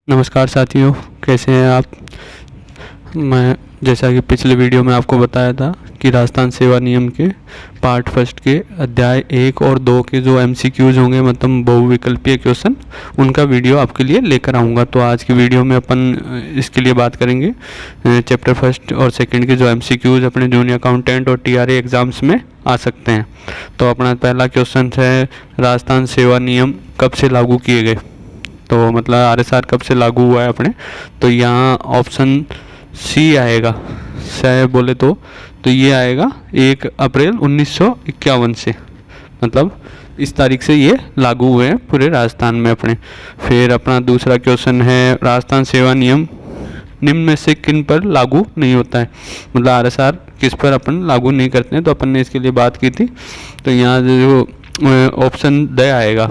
नमस्कार साथियों, कैसे हैं आप। मैं जैसा कि पिछले वीडियो में आपको बताया था कि राजस्थान सेवा नियम के पार्ट फर्स्ट के अध्याय 1 और 2 के जो MCQs होंगे, मतलब बहुविकल्पीय क्वेश्चन, उनका वीडियो आपके लिए लेकर आऊँगा। तो आज की वीडियो में अपन इसके लिए बात करेंगे चैप्टर फर्स्ट और सेकंड के जो MCQs अपने जूनियर अकाउंटेंट और TRA एग्ज़ाम्स में आ सकते हैं। तो अपना पहला क्वेश्चन है, राजस्थान सेवा नियम कब से लागू किए गए। तो मतलब RSR कब से लागू हुआ है अपने, तो यहाँ ऑप्शन सी आएगा। से बोले तो ये आएगा 1 अप्रैल 1951 से, मतलब इस तारीख से ये लागू हुए हैं पूरे राजस्थान में अपने। फिर अपना दूसरा क्वेश्चन है, राजस्थान सेवा नियम निम्न में से किन पर लागू नहीं होता है, मतलब RSR किस पर अपन लागू नहीं करते हैं। तो अपन ने इसके लिए बात की थी, तो यहाँ जो ऑप्शन द आएगा।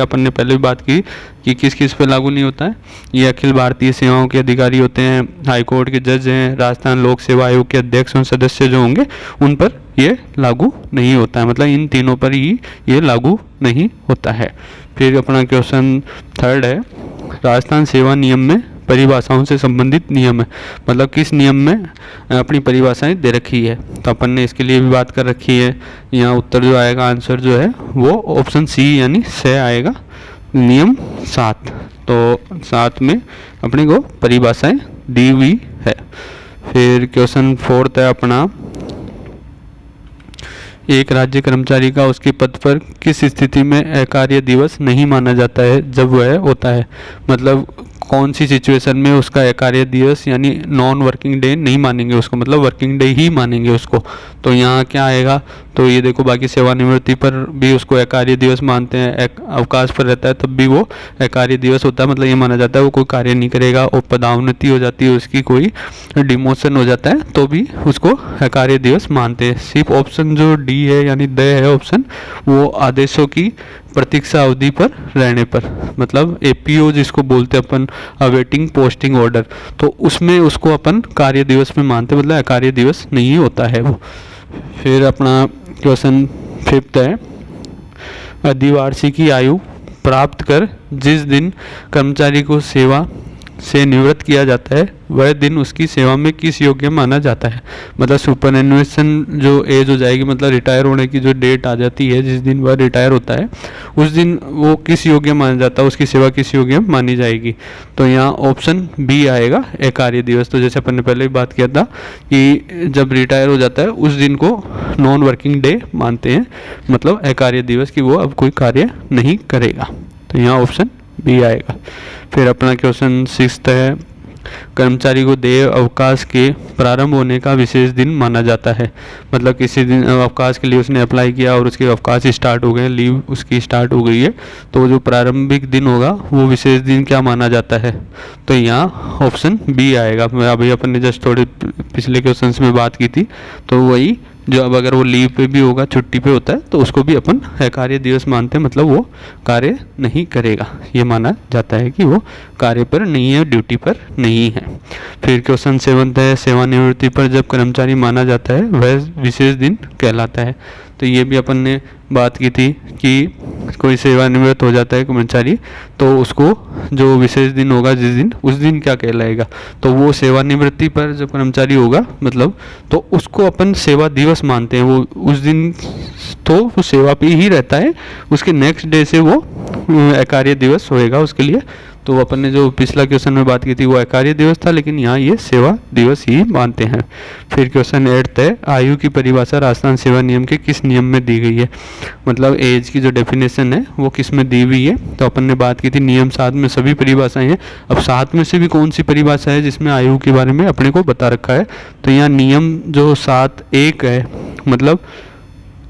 अपन ने पहले भी बात की कि किस किस पे लागू नहीं होता है। ये अखिल भारतीय सेवाओं के अधिकारी होते हैं, हाई कोर्ट के जज हैं, राजस्थान लोक सेवा आयोग के अध्यक्ष और सदस्य जो होंगे उन पर ये लागू नहीं होता है, मतलब इन तीनों पर ही ये लागू नहीं होता है। फिर अपना क्वेश्चन थर्ड है, राजस्थान सेवा नियम में परिभाषाओं से संबंधित नियम है, मतलब किस नियम में अपनी परिभाषाएं दे रखी है। तो अपन ने इसके लिए भी बात कर रखी है। यहाँ उत्तर जो आएगा, आंसर जो है वो ऑप्शन सी यानी से आएगा, नियम 7। तो 7 में अपने को परिभाषाएं दी हुई है। फिर क्वेश्चन फोर्थ है अपना, एक राज्य कर्मचारी का उसके पद पर किस स्थिति में अकार्य दिवस नहीं माना जाता है जब वह होता है, मतलब कौन सी सिचुएशन में उसका अकार्य दिवस यानी नॉन वर्किंग डे नहीं मानेंगे उसको, मतलब वर्किंग डे ही मानेंगे उसको। तो यहाँ क्या आएगा, तो ये देखो, बाकी सेवानिवृत्ति पर भी उसको अकार्य दिवस मानते हैं, अवकाश पर रहता है तब भी वो अकार्य दिवस होता है, मतलब ये माना जाता है वो कोई कार्य नहीं करेगा और पदोन्नति हो जाती है उसकी, कोई डिमोशन हो जाता है तो भी उसको अकार्य दिवस मानते हैं। सिर्फ ऑप्शन जो डी है यानी द है ऑप्शन, वो आदेशों की प्रतीक्षा अवधि पर रहने पर, मतलब APO जिसको बोलते हैं अपन, अवेटिंग पोस्टिंग ऑर्डर, तो उसमें उसको अपन कार्य दिवस में मानते, मतलब अकार्य दिवस नहीं होता है वो। फिर अपना क्वेश्चन फिफ्थ है, अधिवार्षिकी आयु प्राप्त कर जिस दिन कर्मचारी को सेवा से निवृत्त किया जाता है वह दिन उसकी सेवा में किस योग्य माना जाता है, मतलब सुपरएनुएशन जो एज हो जाएगी, मतलब रिटायर होने की जो डेट आ जाती है जिस दिन वह रिटायर होता है उस दिन वो किस योग्य माना जाता है, उसकी सेवा किस योग्य मानी जाएगी। तो यहाँ ऑप्शन बी आएगा, अकार्य दिवस। तो जैसे अपन ने पहले भी बात किया था कि जब रिटायर हो जाता है उस दिन को नॉन वर्किंग डे मानते हैं, मतलब अकार्य दिवस की वो अब कोई कार्य नहीं करेगा। तो यहाँ ऑप्शन बी आएगा। फिर अपना क्वेश्चन सिक्स्थ है, कर्मचारी को देय अवकाश के प्रारंभ होने का विशेष दिन माना जाता है, मतलब किसी दिन अवकाश के लिए उसने अप्लाई किया और उसके अवकाश स्टार्ट हो गए, लीव उसकी स्टार्ट हो गई है, तो जो प्रारंभिक दिन होगा वो विशेष दिन क्या माना जाता है। तो यहाँ ऑप्शन बी आएगा। अभी अपन ने जस्ट थोड़े पिछले क्वेश्चन में बात की थी, तो वही जो अब अगर वो लीव पे भी होगा, छुट्टी पे होता है, तो उसको भी अपन अकार्य दिवस मानते हैं, मतलब वो कार्य नहीं करेगा, ये माना जाता है कि वो कार्य पर नहीं है, ड्यूटी पर नहीं है। फिर क्वेश्चन सेवंथ है, सेवानिवृत्ति पर जब कर्मचारी माना जाता है वह विशेष दिन कहलाता है। तो ये भी अपन ने बात की थी कि कोई सेवानिवृत्त हो जाता है कर्मचारी तो उसको जो विशेष दिन होगा जिस दिन, उस दिन क्या कहलाएगा, तो वो सेवानिवृत्ति पर जब कर्मचारी होगा मतलब, तो उसको अपन सेवा दिवस मानते हैं। वो उस दिन तो वो सेवा पे ही रहता है, उसके नेक्स्ट डे से वो अकार्य दिवस होएगा उसके लिए। तो अपन ने जो पिछला क्वेश्चन में बात की थी वो अकार्य दिवस था, लेकिन यहाँ ये सेवा दिवस ही मानते हैं। फिर क्वेश्चन 8 है, आयु की परिभाषा राजस्थान सेवा नियम के किस नियम में दी गई है, मतलब एज की जो डेफिनेशन है वो किस में दी हुई है। तो अपन ने बात की थी नियम 7 में सभी परिभाषाएं हैं। अब 7 में से भी कौन सी परिभाषा है जिसमें आयु के बारे में अपने को बता रखा है, तो यहाँ नियम जो 7(1) है, मतलब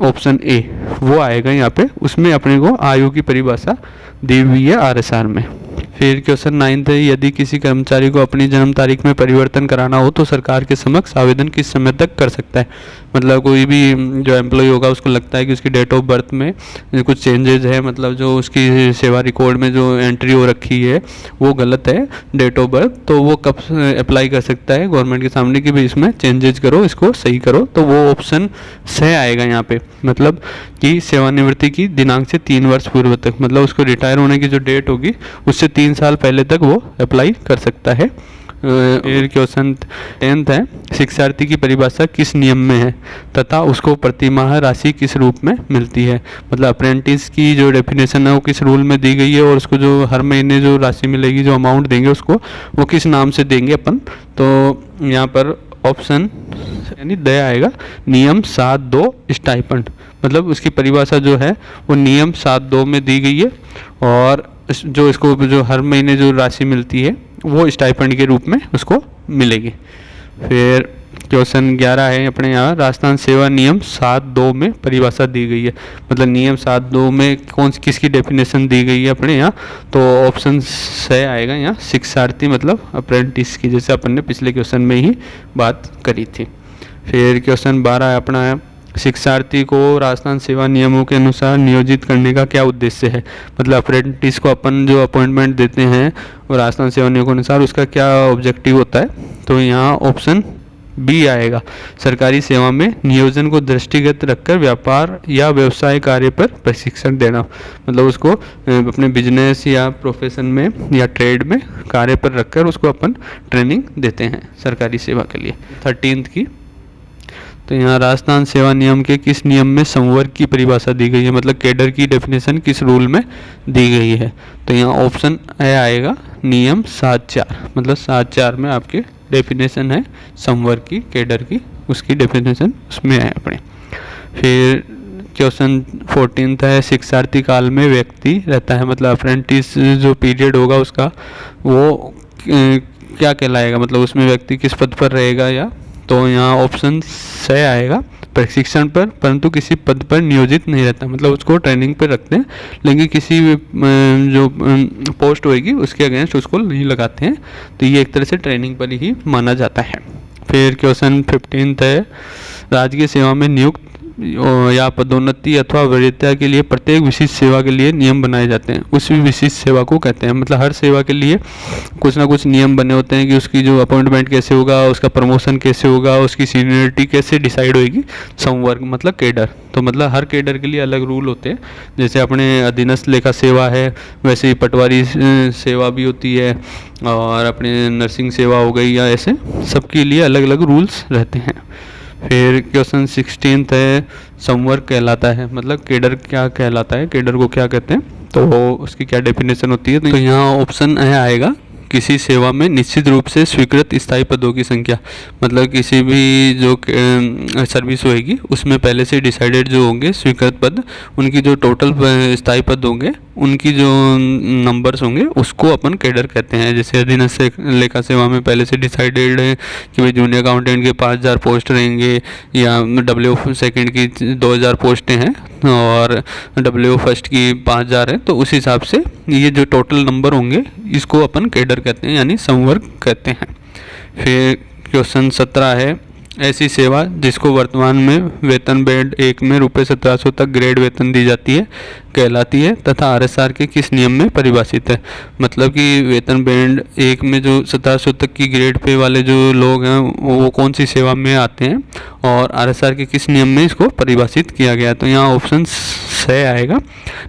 ऑप्शन ए वो आएगा यहाँ पे, उसमें अपने को आयु की परिभाषा दी हुई है RSR में। फिर क्वेश्चन 9 है, यदि किसी कर्मचारी को अपनी जन्म तारीख में परिवर्तन कराना हो तो सरकार के समक्ष आवेदन किस समय तक कर सकता है, मतलब कोई भी जो एम्प्लॉय होगा उसको लगता है कि उसकी डेट ऑफ बर्थ में कुछ चेंजेज है, मतलब जो उसकी सेवा रिकॉर्ड में जो एंट्री हो रखी है वो गलत है डेट ऑफ बर्थ, तो वो कब अप्लाई कर सकता है गवर्नमेंट के सामने कि भाई इसमें चेंजेज करो, इसको सही करो। तो वो ऑप्शन से आएगा यहाँ पे, मतलब कि सेवानिवृत्ति की दिनांक से 3 वर्ष पूर्व तक, मतलब उसको रिटायर होने की जो डेट होगी उससे 3 साल पहले तक वो अप्लाई कर सकता है। फिर क्वेश्चन 10th है, शिक्षार्थी की परिभाषा किस नियम में है तथा उसको प्रतिमाह राशि किस रूप में मिलती है। मतलब अप्रेंटिस की जो डेफिनेशन है वो किस रूल में दी गई है और उसको जो हर महीने जो राशि मिलेगी, जो अमाउंट देंगे उसको वो किस नाम से देंगे अपन। तो यहाँ पर ऑप्शन यानी द आएगा, नियम 7(2) स्टाइपेंड। मतलब उसकी परिभाषा जो है वो नियम 7(2) में दी गई है और जो इसको जो हर महीने जो राशि मिलती है वो स्टाइपेंड के रूप में उसको मिलेगी। फिर क्वेश्चन 11 है अपने यहाँ, राजस्थान सेवा नियम 7(2) में परिभाषा दी गई है। मतलब नियम 7(2) में किसकी डेफिनेशन दी गई है अपने यहाँ, तो ऑप्शन से आएगा यहाँ शिक्षार्थी मतलब अप्रेंटिस की, जैसे अपन ने पिछले क्वेश्चन में ही बात करी थी। फिर क्वेश्चन 12 है अपना है, शिक्षार्थी को राजस्थान सेवा नियमों के अनुसार नियोजित करने का क्या उद्देश्य है। मतलब अप्रेंटिस को अपन जो अपॉइंटमेंट देते हैं और राजस्थान सेवा नियमों के अनुसार उसका क्या ऑब्जेक्टिव होता है, तो यहाँ ऑप्शन बी आएगा, सरकारी सेवा में नियोजन को दृष्टिगत रखकर व्यापार या व्यवसाय कार्य पर प्रशिक्षण देना। मतलब उसको अपने बिजनेस या प्रोफेशन में या ट्रेड में कार्य पर रखकर उसको अपन ट्रेनिंग देते हैं सरकारी सेवा के लिए। 13th की, तो यहाँ राजस्थान सेवा नियम के किस नियम में संवर्ग की परिभाषा दी गई है। मतलब कैडर की डेफिनेशन किस रूल में दी गई है, तो यहाँ ऑप्शन ए आएगा, नियम 7(4). मतलब 7(4) में आपके डेफिनेशन है संवर्ग की, कैडर की, उसकी डेफिनेशन उसमें है अपने। फिर क्वेश्चन 14th है, शिक्षार्थी काल में व्यक्ति रहता है। मतलब अप्रेंटिस जो पीरियड होगा उसका वो क्या कहलाएगा, मतलब उसमें व्यक्ति किस पद पर रहेगा या, तो यहाँ ऑप्शन से आएगा, प्रशिक्षण पर परंतु किसी पद पर नियोजित नहीं रहता। मतलब उसको ट्रेनिंग पर रखते हैं लेकिन किसी जो पोस्ट होएगी उसके अगेंस्ट उसको नहीं लगाते हैं, तो ये एक तरह से ट्रेनिंग पर ही माना जाता है। फिर क्वेश्चन 15th है, राजकीय सेवा में नियुक्त या पदोन्नति अथवा वरीयता के लिए प्रत्येक विशिष्ट सेवा के लिए नियम बनाए जाते हैं। उस विशिष्ट सेवा को कहते हैं। मतलब हर सेवा के लिए कुछ ना कुछ नियम बने होते हैं कि उसकी जो अपॉइंटमेंट कैसे होगा, उसका प्रमोशन कैसे होगा, उसकी सीनियरिटी कैसे डिसाइड होगी। संवर्ग मतलब कैडर, तो मतलब हर कैडर के लिए अलग रूल होते हैं। जैसे अपने अधीनस्थ लेखा सेवा है वैसे ही पटवारी सेवा भी होती है और अपने नर्सिंग सेवा हो गई, या ऐसे सबके लिए अलग अलग रूल्स रहते हैं। फिर क्वेश्चन 16th है, संवर्ग कहलाता है। मतलब कैडर क्या कहलाता है, कैडर को क्या कहते हैं, तो उसकी क्या डेफिनेशन होती है। तो यहाँ ऑप्शन आएगा, किसी सेवा में निश्चित रूप से स्वीकृत स्थायी पदों की संख्या। मतलब किसी भी जो सर्विस होएगी उसमें पहले से डिसाइडेड जो होंगे स्वीकृत पद, उनकी जो टोटल स्थायी पद होंगे उनकी जो नंबर्स होंगे उसको अपन कैडर कहते हैं। जैसे अधीनस्थ लेखा सेवा में पहले से डिसाइडेड है कि भाई जूनियर अकाउंटेंट के 5000 पोस्ट रहेंगे, या WO सेकेंड की 2000 पोस्टें हैं और WO फर्स्ट की 5000 है, तो उस हिसाब से ये जो टोटल नंबर होंगे इसको अपन कैडर कहते हैं, यानी संवर्ग कहते हैं। फिर क्वेश्चन 17 है, ऐसी सेवा जिसको वर्तमान में वेतन बैंड 1 में ₹1700 तक ग्रेड वेतन दी जाती है कहलाती है तथा RSR के किस नियम में परिभाषित है। मतलब कि वेतन बैंड 1 में जो 1700 तक की ग्रेड पे वाले जो लोग हैं वो कौन सी सेवा में आते हैं और RSR के किस नियम में इसको परिभाषित किया गया। तो यहाँ ऑप्शन से आएगा,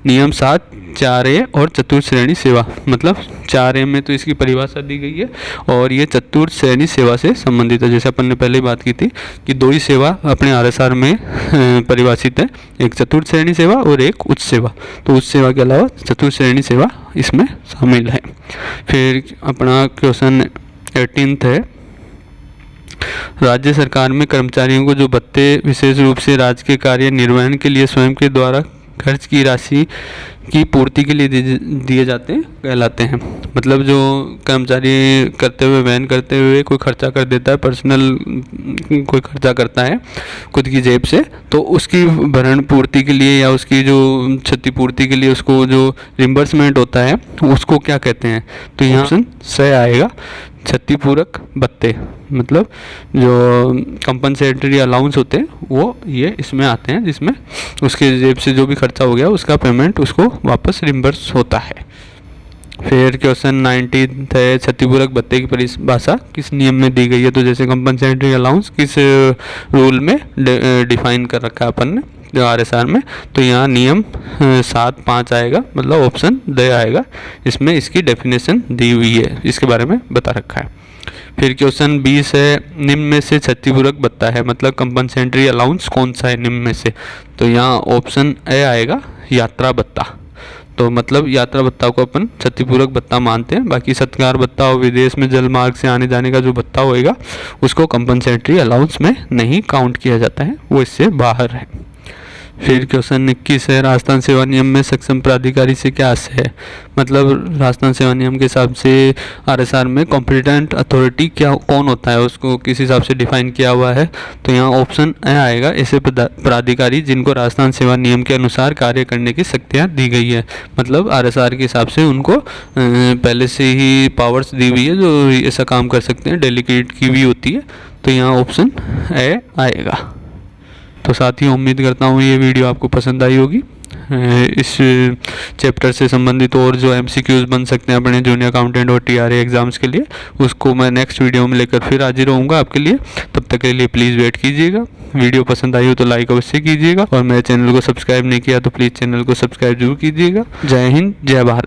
नियम 7(4)A और चतुर्थ श्रेणी सेवा। मतलब 4A में तो इसकी परिभाषा दी गई है और ये चतुर्थ श्रेणी सेवा से संबंधित है। जैसे अपन ने पहले बात की थी कि 2 ही सेवा अपने RSR में परिभाषित है, एक चतुर्थ श्रेणी सेवा और एक उच्च सेवा। तो उच्च सेवा के अलावा चतुर्थ श्रेणी सेवा इसमें शामिल है। फिर अपना क्वेश्चन 18th है, राज्य सरकार में कर्मचारियों को जो भत्ते विशेष रूप से राज्य के कार्य निर्वहन के लिए स्वयं के द्वारा खर्च की राशि की पूर्ति के लिए दिए जाते हैं कहलाते हैं। मतलब जो कर्मचारी करते हुए वहन करते हुए कोई खर्चा कर देता है, पर्सनल कोई खर्चा करता है खुद की जेब से, तो उसकी भरण पूर्ति के लिए या उसकी जो क्षतिपूर्ति के लिए उसको जो रिम्बर्समेंट होता है उसको क्या कहते हैं। तो यहाँ ऑप्शन से आएगा, क्षतिपूरक भत्ते। मतलब जो कंपनसेटरी अलाउंस होते हैं वो ये इसमें आते हैं, जिसमें उसके जेब से जो भी खर्चा हो गया उसका पेमेंट उसको वापस रिम्बर्स होता है। फिर क्वेश्चन 19 है, क्षतिपूरक भत्ते की परिभाषा किस नियम में दी गई है। तो जैसे कंपनसेटरी अलाउंस किस रूल में डिफाइन कर रखा है अपन ने, RSR में, तो यहाँ नियम 7.5 आएगा, मतलब ऑप्शन द आएगा। इसमें इसकी डेफिनेशन दी हुई है, इसके बारे में बता रखा है। फिर क्वेश्चन 20 है, निम्न में से क्षतिपूरक भत्ता है, मतलब कंपनसेटरी अलाउंस कौन सा है निम्न में से? तो यहाँ ऑप्शन ए आएगा, यात्रा भत्ता। तो मतलब यात्रा भत्ता को अपन क्षतिपूरक भत्ता मानते हैं, बाकी सत्कार भत्ता और विदेश में जल मार्ग से आने जाने का जो भत्ता होएगा उसको कंपनसेटरी अलाउंस में नहीं काउंट किया जाता है, वो इससे बाहर है। फिर क्वेश्चन 21 है, राजस्थान सेवा नियम में सक्षम प्राधिकारी से क्या आशय है? मतलब राजस्थान सेवा नियम के हिसाब से RSR में कॉम्पिटेंट अथॉरिटी क्या कौन होता है, उसको किस हिसाब से डिफाइन किया हुआ है? तो यहाँ ऑप्शन ए आएगा, ऐसे प्राधिकारी जिनको राजस्थान सेवा नियम के अनुसार कार्य करने की शक्तियाँ दी गई है। मतलब RSR के हिसाब से उनको पहले से ही पावर्स दी हुई है जो ऐसा काम कर सकते हैं, डेलीगेट की भी होती है। तो यहाँ ऑप्शन ए आएगा। तो साथियों, उम्मीद करता हूँ ये वीडियो आपको पसंद आई होगी। इस चैप्टर से संबंधित और जो MCQs बन सकते हैं अपने जूनियर अकाउंटेंट और TRA एग्ज़ाम्स के लिए, उसको मैं नेक्स्ट वीडियो में लेकर फिर हाजिर रहूँगा आपके लिए। तब तक के लिए प्लीज़ वेट कीजिएगा। वीडियो पसंद आई हो तो लाइक अवश्य कीजिएगा, और मेरे चैनल को सब्सक्राइब नहीं किया तो प्लीज़ चैनल को सब्सक्राइब जरूर कीजिएगा। जय हिंद, जय भारत।